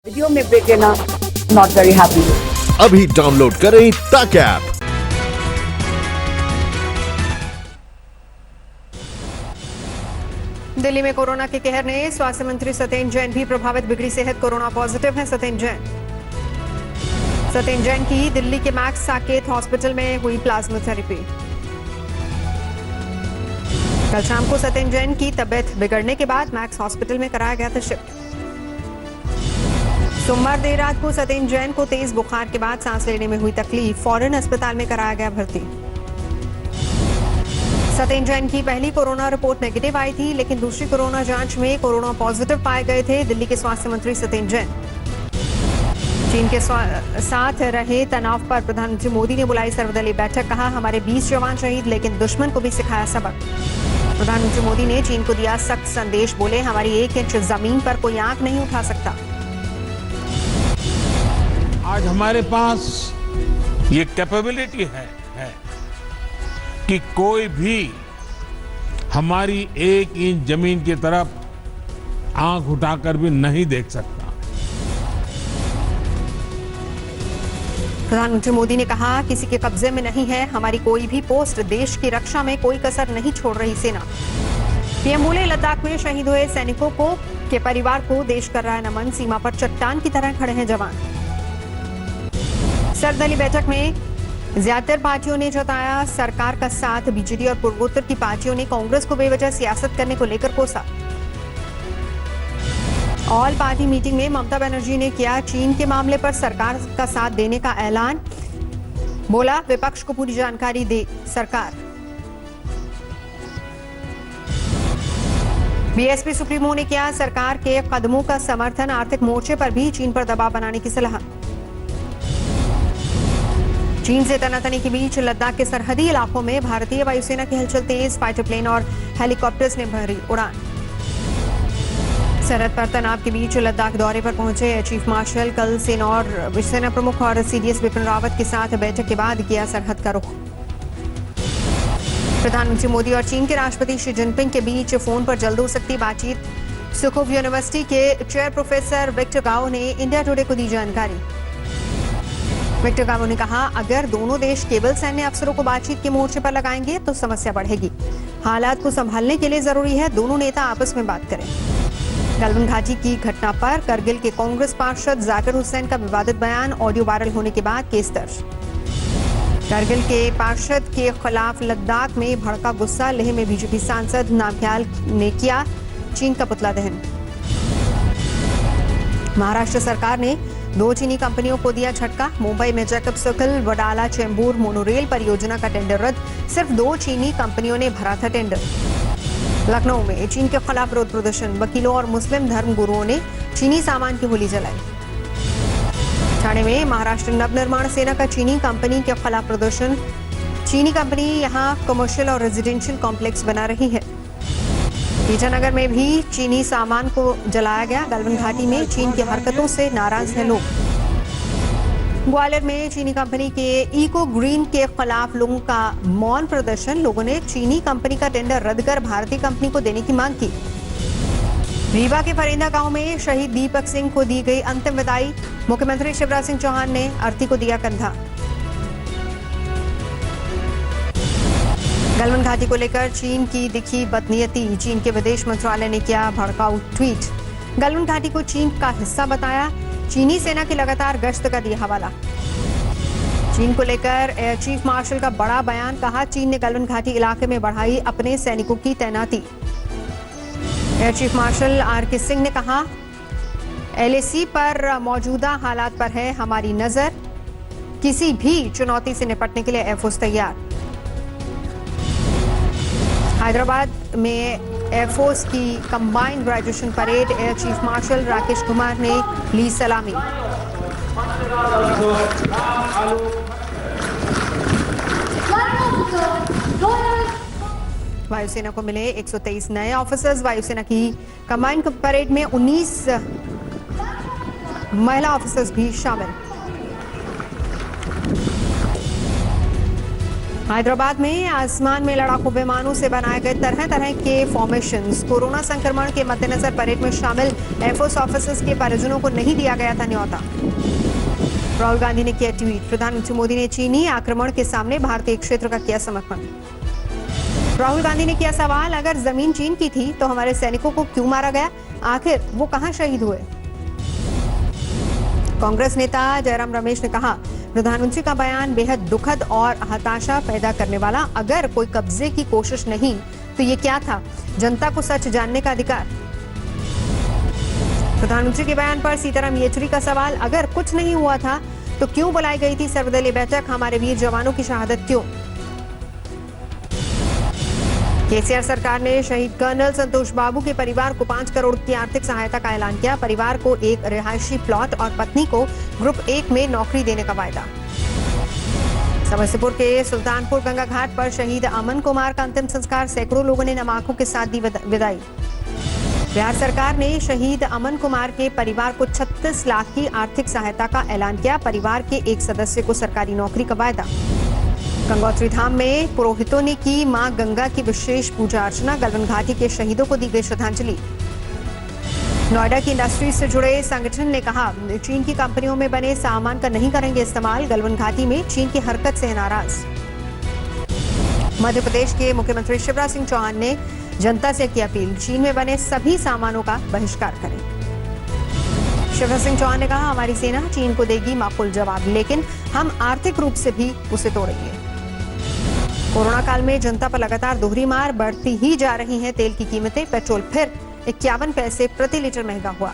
Video में break लेना not very happy. अभी डाउनलोड करें तक ऐप। दिल्ली में कोरोना के कहर ने स्वास्थ्य मंत्री सत्येंद्र जैन भी प्रभावित, बिगड़ी सेहत, कोरोना पॉजिटिव है सत्येंद्र जैन की दिल्ली के मैक्स साकेत हॉस्पिटल में हुई प्लाज्मा थेरेपी। कल शाम को सत्येंद्र जैन की तबियत बिगड़ने के बाद मैक्स हॉस्पिटल में कराया गया था शिफ्ट। सोमवार देर रात को सत्येंद्र जैन को तेज बुखार के बाद सांस लेने में हुई तकलीफ, फौरन अस्पताल में कराया गया भर्ती। सत्येंद्र जैन की पहली कोरोना रिपोर्ट नेगेटिव आई थी, लेकिन दूसरी कोरोना जांच में कोरोना पॉजिटिव पाए गए थे दिल्ली के स्वास्थ्य मंत्री सत्येंद्र जैन। चीन के साथ रहे तनाव पर प्रधानमंत्री मोदी ने बुलाई सर्वदलीय बैठक, कहा हमारे 20 जवान शहीद, लेकिन दुश्मन को भी सिखाया सबक। प्रधानमंत्री मोदी ने चीन को दिया सख्त संदेश, बोले हमारी 1 इंच जमीन पर कोई आंख नहीं उठा सकता। आज हमारे पास ये कैपेबिलिटी है कि कोई भी हमारी 1 इंच जमीन की तरफ आंख उठाकर भी नहीं देख सकता। प्रधानमंत्री मोदी ने कहा किसी के कब्जे में नहीं है हमारी कोई भी पोस्ट, देश की रक्षा में कोई कसर नहीं छोड़ रही सेना। पीएम बोले लद्दाख में शहीद हुए सैनिकों को के परिवार को देश कर रहा है नमन, सीमा पर चट्टान की तरह खड़े हैं जवान। सर्वदलीय बैठक में ज्यादातर पार्टियों ने जताया सरकार का साथ, बीजेडी और पूर्वोत्तर की पार्टियों ने कांग्रेस को बेवजह सियासत करने को लेकर कोसा। ऑल पार्टी मीटिंग में ममता बनर्जी ने किया चीन के मामले पर सरकार का साथ देने का ऐलान, बोला विपक्ष को पूरी जानकारी दे सरकार। बीएसपी सुप्रीमो ने किया सरकार के कदमों का समर्थन, आर्थिक मोर्चे पर भी चीन पर दबाव बनाने की सलाह। चीन से तनातनी के बीच लद्दाख के सरहदी इलाकों में भारतीय वायुसेना की हलचल तेज, फाइटर प्लेन और हेलीकॉप्टर्स ने भरी उड़ान। सरहद पर तनाव के बीच लद्दाख दौरे पर पहुंचे एयर चीफ मार्शल कल सेना और सेना प्रमुख और सीडीएस बिपिन रावत के साथ बैठक के बाद किया सरहद का रुख। प्रधानमंत्री मोदी और चीन के राष्ट्रपति शी जिनपिंग के बीच फोन पर जल्द हो सकती बातचीत, सुखोव यूनिवर्सिटी के चेयर प्रोफेसर विक्टर गाओ ने इंडिया टुडे को दी जानकारी। विक्टर गाओ ने कहा अगर दोनों देश केवल सैन्य अफसरों को बातचीत के मोर्चे पर लगाएंगे तो समस्या बढ़ेगी। हालात को संभालने के लिए जरूरी है दोनों नेता आपस में बात करें। गलवान घाटी की घटना पर करगिल के कांग्रेस पार्षद जाकिर हुसैन का विवादित बयान, ऑडियो वायरल होने के बाद केस दर्ज। करगिल के पार्षद के खिलाफ लद्दाख में भड़का गुस्सा, लेह में बीजेपी सांसद नामग्याल ने किया चीन का पुतला दहन। महाराष्ट्र सरकार ने 2 चीनी कंपनियों को दिया झटका, मुंबई में Jacob circle Wadala Chembur monorail परियोजना का टेंडर रद्द, सिर्फ 2 चीनी कंपनियों ने भरा था टेंडर। लखनऊ में चीन के खिलाफ विरोध प्रदर्शन, वकीलों और मुस्लिम धर्म गुरुओं ने चीनी सामान की होली जलाई। ठाणे में महाराष्ट्र नवनिर्माण सेना का चीनी कंपनी के खिलाफ प्रदर्शन, चीनी कंपनी यहां कमर्शियल और रेजिडेंशियल कॉम्प्लेक्स बना रही है। ईटानगर में भी चीनी सामान को जलाया गया, गलवान घाटी में चीन की हरकतों से नाराज हैं लोग। ग्वालियर में चीनी कंपनी के इको ग्रीन के खिलाफ लोगों का मौन प्रदर्शन, लोगों ने चीनी कंपनी का टेंडर रद्द कर भारतीय कंपनी को देने की मांग की। रीवा के फरेंदा गांव में शहीद दीपक सिंह को दी गई अंतिम विदाई, मुख्यमंत्री शिवराज सिंह चौहान ने अर्थी को दिया कंधा। गलवान घाटी को लेकर चीन की दिखी बदनीयती, चीन के विदेश मंत्रालय ने किया भड़काऊ ट्वीट, गलवान घाटी को चीन का हिस्सा बताया, चीनी सेना की लगातार गश्त का दिया हवाला। चीन को लेकर एयर चीफ मार्शल का बड़ा बयान, कहा चीन ने गलवान घाटी इलाके में बढ़ाई अपने सैनिकों की तैनाती। Air chief marshal R K. Singh ने कहा एलएसी पर मौजूदा हालात पर है हमारी नजर, किसी भी चुनौती से निपटने के लिए एयरफोर्स तैयार। हैदराबाद में एयरफोर्स की combined graduation parade, air chief martial Rakesh Kumar ने ली सलामी। वायुसेना को मिले 123 नए ऑफिसर्स, वायुसेना की कंबाइंड परेड में 19 महिला ऑफिसर्स भी शामिल। हैदराबाद में आसमान में लड़ाकू विमानों से बनाए गए तरह तरह के फॉर्मेशंस। कोरोना संक्रमण के मद्देनजर परेड में शामिल एयरफोर्स ऑफिसर्स के परिजनों को नहीं दिया गया था न्योता। राहुल गांधी ने किया ट्वीट। प्रधानमंत्री मोदी ने चीनी आक्रमण के सामने भारतीय क्षेत्र का किया समर्थन। राहुल गांधी ने किया सवाल, अगर जमीन चीन की थी तो हमारे सैनिकों को क्यों मारा गया? आखिर वो कहां शहीद हुए? कांग्रेस नेता जयराम रमेश ने कहा, प्रधानमंत्री का बयान बेहद दुखद और हताशा पैदा करने वाला। अगर कोई कब्जे की कोशिश नहीं तो ये क्या था? जनता को सच जानने का अधिकार। प्रधानमंत्री के बयान पर सीताराम येचुरी का सवाल, अगर कुछ नहीं हुआ था तो क्यों बुलाई गई थी सर्वदलीय बैठक? हमारे वीर जवानों की शहादत क्यों? केसीआर सरकार ने शहीद कर्नल संतोष बाबू के परिवार को 5 करोड़ की आर्थिक सहायता का ऐलान किया। परिवार को एक रिहायशी प्लॉट और पत्नी को ग्रुप 1 में नौकरी देने का वायदा। समस्तीपुर के सुल्तानपुर गंगा घाट पर शहीद अमन कुमार का अंतिम संस्कार, सैकड़ों लोगों ने नम आंखों के साथ दी विदाई। बिहार सरकार ने शहीद अमन कुमार के परिवार को 36 लाख की आर्थिक सहायता का ऐलान किया। परिवार के एक सदस्य को सरकारी नौकरी का वायदा। गंगोत्री धाम में पुरोहितों ने की मां गंगा की विशेष पूजा अर्चना। गलवन घाटी के शहीदों को दी गई श्रद्धांजलि। नोएडा की इंडस्ट्री से जुड़े संगठन ने कहा, चीन की कंपनियों में बने सामान का नहीं करेंगे इस्तेमाल। गलवन घाटी में चीन की हरकत से नाराज। मध्य प्रदेश के मुख्यमंत्री शिवराज सिंह चौहान ने जनता से की अपील, चीन में बने सभी सामानों का बहिष्कार करें। शिवराज सिंह चौहान ने कहा, हमारी सेना चीन को देगी माकूल जवाब, लेकिन हम आर्थिक रूप से भी उसे तोड़ेंगे। कोरोना काल में जनता पर लगातार दोहरी मार, बढ़ती ही जा रही हैं तेल की कीमतें। पेट्रोल फिर 51 पैसे प्रति लीटर महंगा हुआ।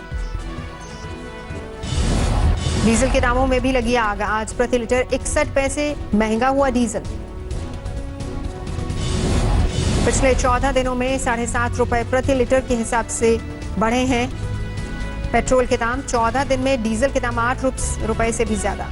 डीजल के दामों में भी लगी आग। आज प्रति लीटर 61 पैसे महंगा हुआ डीजल। पिछले 14 दिनों में 7.5 रुपए प्रति लीटर के हिसाब से बढ़े हैं पेट्रोल के दाम। 14 दिन में डीजल के दाम 8 रुपए से भी ज्यादा।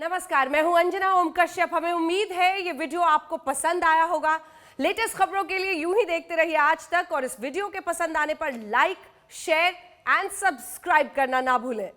नमस्कार, मैं हूं अंजना ओम कश्यप। हमें उम्मीद है ये वीडियो आपको पसंद आया होगा। लेटेस्ट खबरों के लिए यूं ही देखते रहिए आज तक, और इस वीडियो के पसंद आने पर लाइक, शेयर एंड सब्सक्राइब करना ना भूलें।